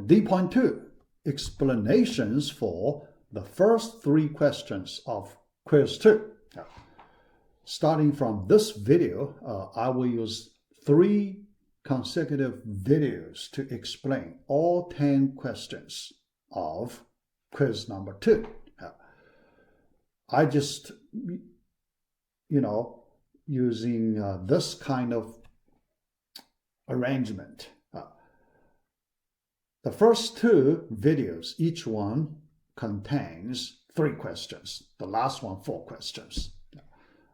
D.2, explanations for the first 3 questions of quiz 2. Starting from this video, I will use 3 consecutive videos to explain all 10 questions of quiz number 2. I just, using this kind of arrangement. The first 2 videos, each one contains 3 questions. The last one, 4 questions.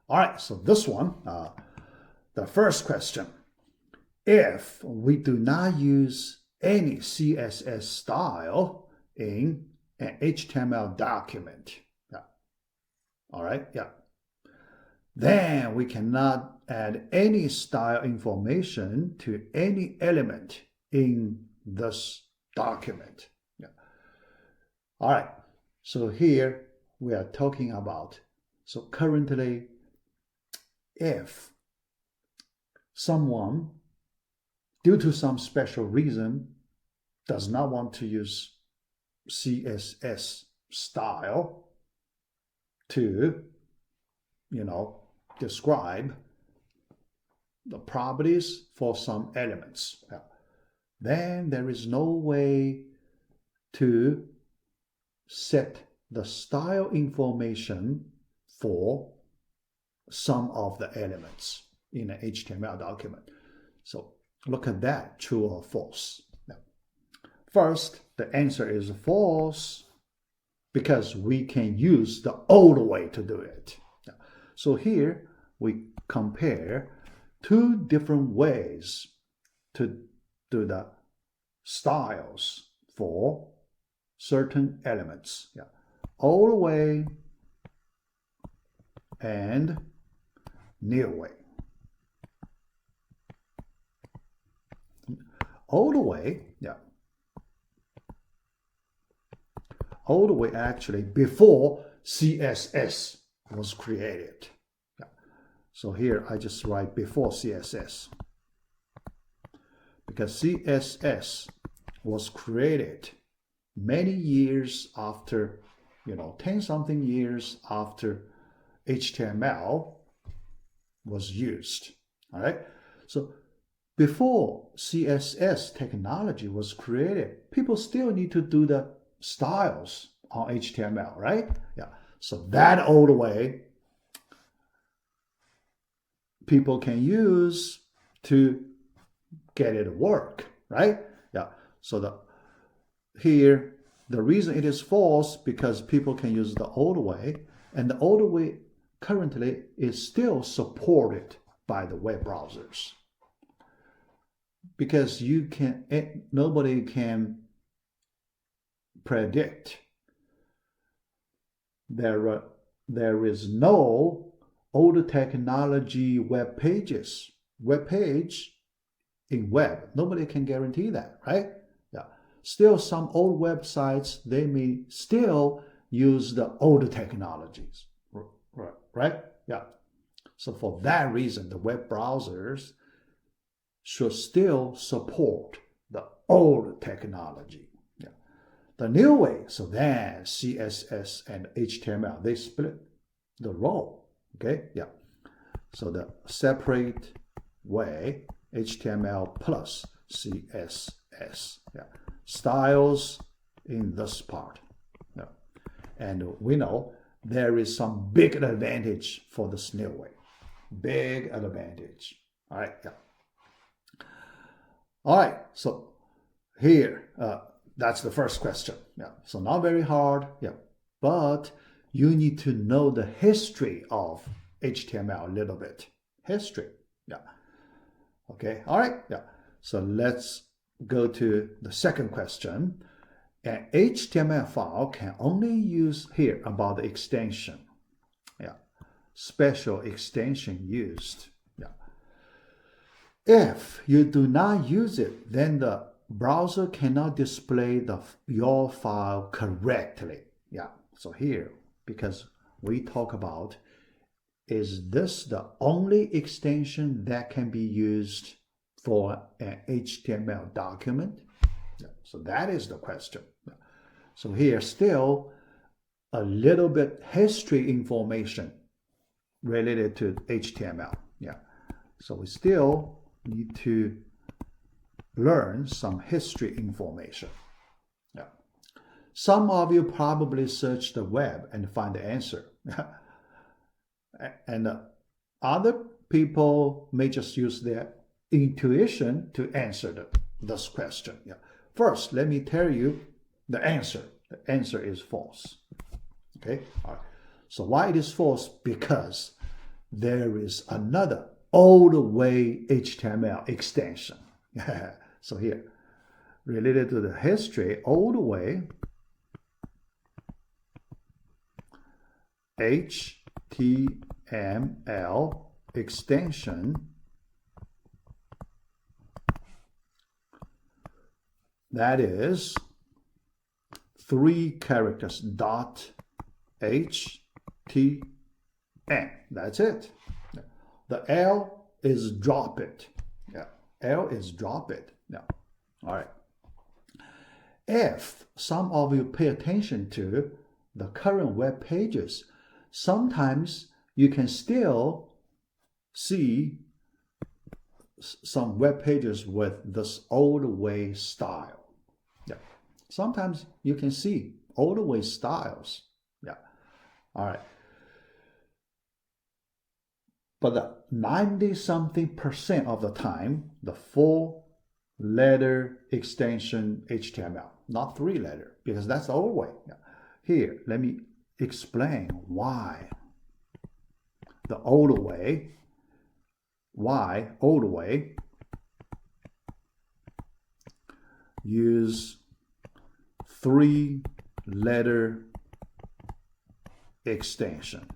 All right, so this one, the first question. If we do not use any CSS style in an HTML document, all right, then we cannot add any style information to any element in this document. All right, so here we are talking about, so currently, if someone, due to some special reason, does not want to use CSS style to, describe the properties for some elements, then there is no way to set the style information for some of the elements in an HTML document. So look at that, true or false. Now, first, the answer is false because we can use the old way to do it. So here we compare 2 different ways to do the styles for certain elements. Old way and new way. Old way actually before CSS was created. So here I just write before CSS, because CSS was created many years after, 10-something years after HTML was used. All right. So before CSS technology was created, people still need to do the styles on HTML, right? So that old way people can use to get it to work, right? So here the reason it is false because people can use the old way, and the old way currently is still supported by the web browsers, because nobody can predict. There is no old technology web page in web. Nobody can guarantee that, right? Still, some old websites, they may still use the old technologies, right? So for that reason, the web browsers should still support the old technology. The new way, so then CSS and HTML, they split the role, okay? So the separate way, HTML plus CSS, styles in this part. And we know there is some big advantage for this new way. Big advantage. All right, All right, so here, that's the first question. So not very hard, but you need to know the history of HTML a little bit. History, Okay, all right, So let's go to the second question. An HTML file can only use here about the extension. Special extension used. If you do not use it, then the browser cannot display your file correctly. So here, because we talk about, is this the only extension that can be used for an HTML document? Yeah. So that is the question. Yeah. So here still a little bit history information related to HTML. Yeah. So we still need to learn some history information. Yeah. Some of you probably search the web and find the answer. And other people may just use their intuition to answer this question. Yeah. First, let me tell you the answer. The answer is false. Okay. All right. So why it is false? Because there is another old way HTML extension. So here, related to the history, old way HTML extension, that is 3 characters, dot HTML. That's it. The L is drop it. Yeah, L is drop it. Yeah. All right. If some of you pay attention to the current web pages, sometimes you can still see some web pages with this old way style. Yeah. Sometimes you can see old way styles. Yeah. All right. But the 90-something% of the time, the 4-letter extension HTML, not 3-letter, because that's the old way. Yeah. Here, let me explain why the old way, use 3-letter extension.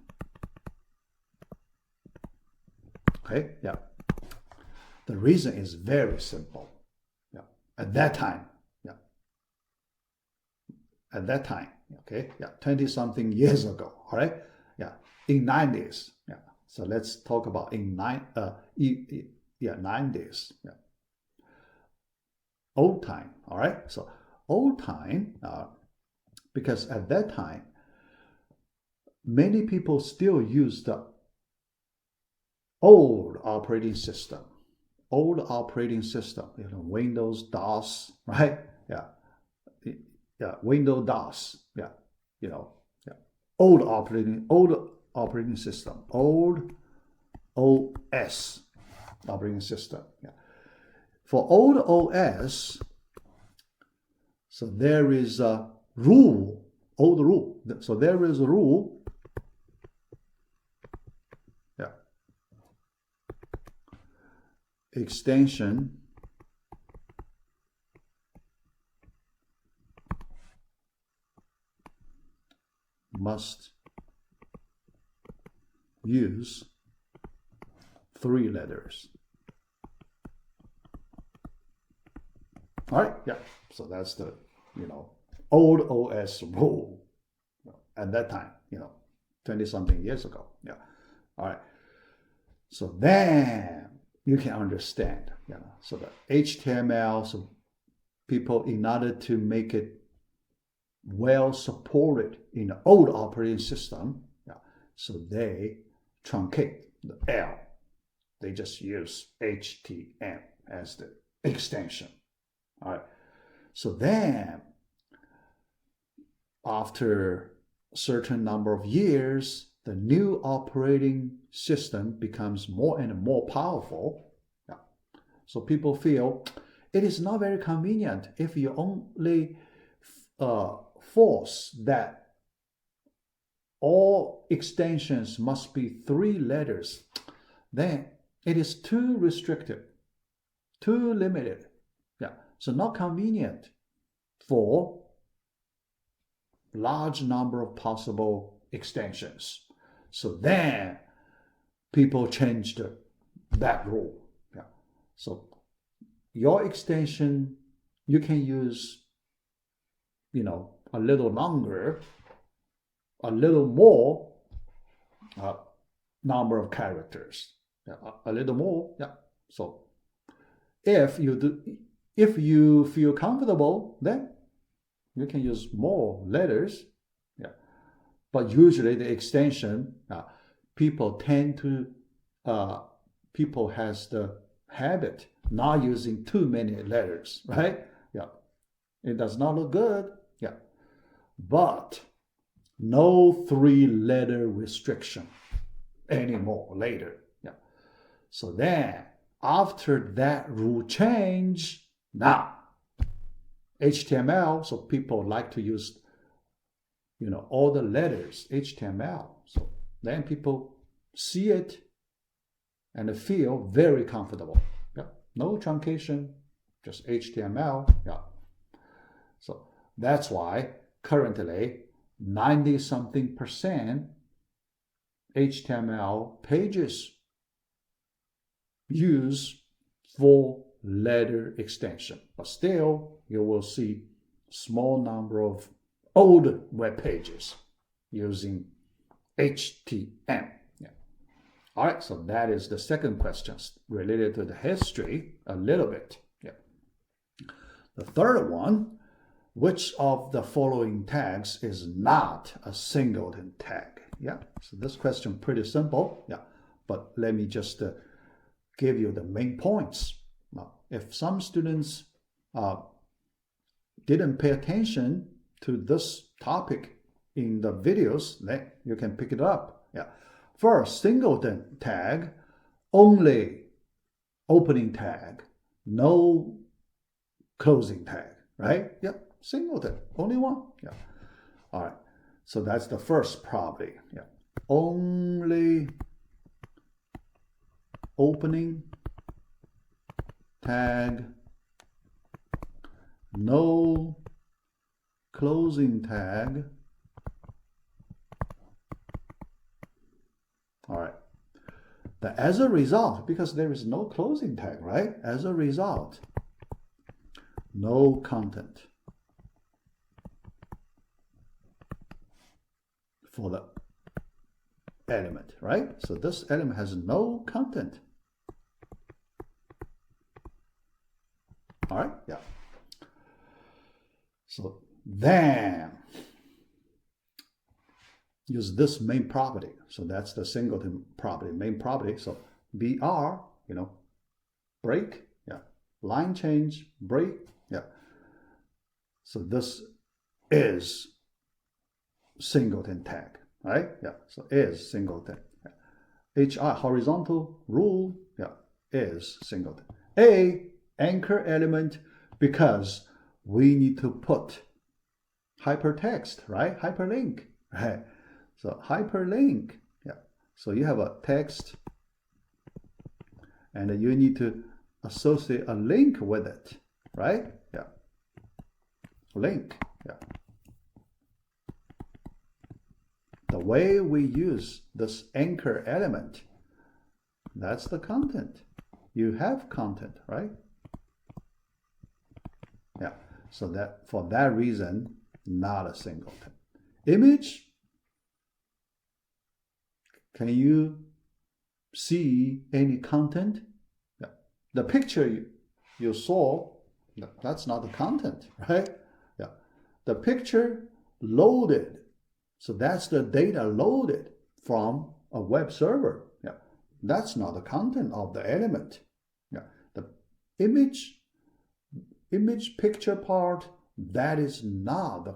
Okay, yeah. The reason is very simple. Yeah. At that time, okay, 20-something years ago, all right? Yeah, in 90s, yeah. So let's talk about in 90s, yeah. Old time, all right? So old time, because at that time, many people still use the old operating system, Windows, DOS, right? Yeah. Windows, DOS, yeah, old operating system, old OS operating system. Yeah. For old OS, so there is a rule, old rule. So there is a rule. Yeah. Extension must use 3 letters. All right, yeah. So that's the, old OS rule at that time, 20-something years ago. Yeah. All right. So then you can understand, so the HTML, so people, in order to make it well supported in the old operating system, so they truncate the L. They just use HTML as the extension. All right. So then, after a certain number of years, the new operating system becomes more and more powerful. Yeah. So people feel it is not very convenient if you only force that all extensions must be 3 letters. Then it is too restrictive, too limited. Yeah. So not convenient for large number of possible extensions. So then people changed that rule. Yeah. So your extension, you can use, a little longer, a little more number of characters. Yeah, a little more. Yeah. So if you if you feel comfortable, then you can use more letters. Yeah. But usually the extension, people tend to, people has the habit not using too many letters, right? Yeah. It does not look good. Yeah. But no 3-letter restriction anymore later. Yeah. So then after that rule change, now HTML, so people like to use, all the letters, HTML. So then people see it and feel very comfortable. Yeah. No truncation, just HTML. Yeah. So that's why currently 90-something% HTML pages use 4-letter extension, but still you will see small number of old web pages using HTML. Yeah. All right, so that is the second question related to the history a little bit. Yeah. The third one, which of the following tags is not a singleton tag? Yeah, so this question pretty simple. Yeah, but let me just give you the main points. Now, if some students didn't pay attention to this topic in the videos, then you can pick it up. Yeah, first, singleton tag, only opening tag, no closing tag, right? Yeah, singleton, only one. Yeah. All right. So that's the first property. Yeah. Only opening tag, no closing tag. All right. But as a result, because there is no closing tag, right? As a result, no content for the element, right? So this element has no content. All right, yeah. So then use this main property. So that's the singleton property, main property. So BR, break, yeah. Line change, break, yeah. So this is singleton tag, right? Yeah, so is singleton. Yeah. HI, horizontal rule, yeah, is singleton. A, anchor element, because we need to put hypertext, right? Hyperlink, right? So hyperlink, yeah. So you have a text and you need to associate a link with it, right? Yeah. Link, yeah. The way we use this anchor element, that's the content. You have content, right? Yeah, so that for that reason, not a singleton. Image, can you see any content? Yeah. The picture you saw, that's not the content, right? Yeah. The picture loaded, so that's the data loaded from a web server. Yeah. That's not the content of the element. Yeah. The image picture part, that is not the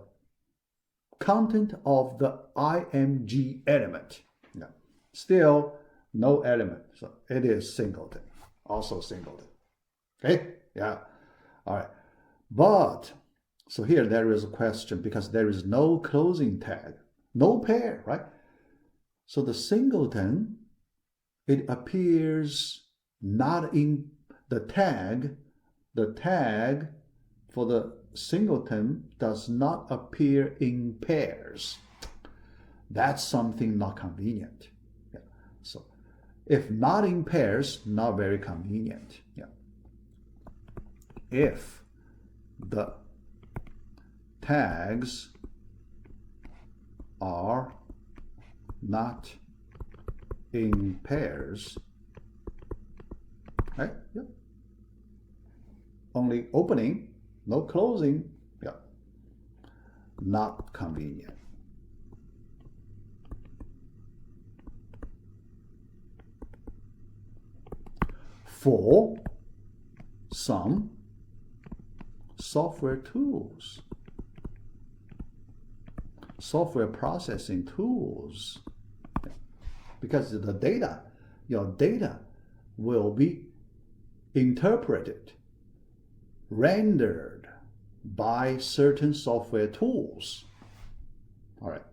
content of the img element. Yeah. Still no element, so it is singleton, also singleton. Okay, yeah, all right. But so here there is a question because there is no closing tag, no pair, right? So the singleton, it appears not in the tag for the singleton does not appear in pairs. That's something not convenient. Yeah. So if not in pairs, not very convenient. Yeah. If the tags are not in pairs, right? Yep. only opening, no closing. Yeah, not convenient. For some software tools, software processing tools, because the data, your data will be interpreted, rendered by certain software tools. All right.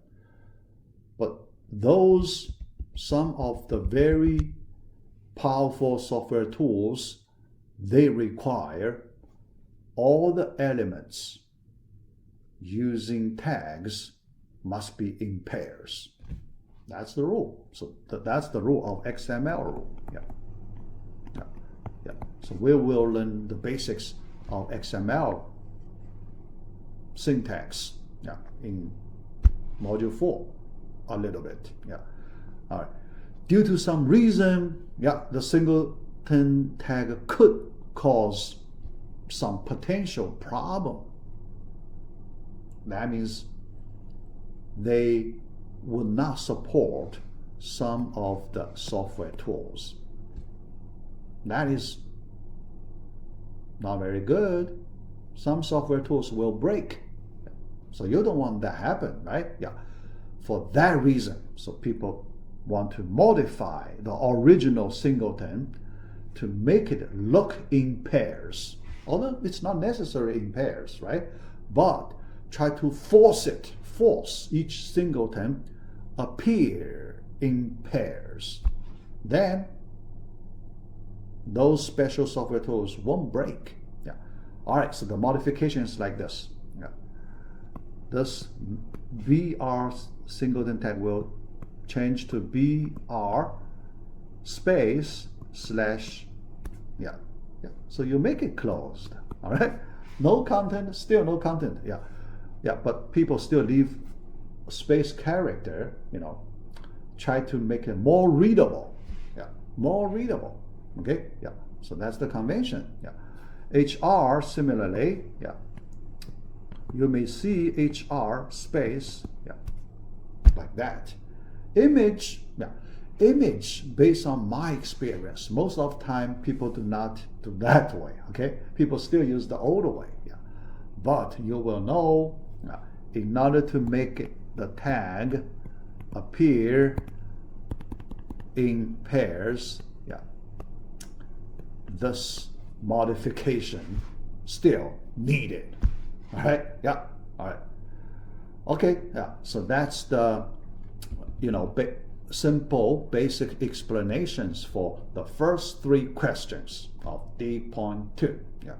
But those, some of the very powerful software tools, they require all the elements using tags must be in pairs. That's the rule. So that's the rule of XML rule. Yeah. Yeah. Yeah. So we will learn the basics of XML syntax, yeah, in module 4 a little bit. Yeah. All right. Due to some reason, yeah, the singleton tag could cause some potential problem. That means they would not support some of the software tools. That is not very good. Some software tools will break. So you don't want that to happen, right? Yeah. For that reason, so people want to modify the original singleton to make it look in pairs. Although it's not necessary in pairs, right? But try to force each singleton appear in pairs. Then those special software tools won't break. Yeah. All right, so the modification is like this. Yeah. This BR singleton tag will change to BR space slash, yeah. Yeah. So you make it closed. All right. No content, still no content. Yeah. Yeah. But people still leave space character, you know, try to make it more readable. Yeah. More readable. Okay. Yeah. So that's the convention. Yeah. HR similarly. Yeah. You may see HR space. Yeah. Like that. Image. Yeah. Image, based on my experience, most of the time people do not do that way. Okay, people still use the old way. Yeah, but you will know, in order to make the tag appear in pairs, yeah, this modification still needed. All right. Yeah. All right. Okay. Yeah. So that's the, you know, simple basic explanations for the first 3 questions of D.2. Yeah.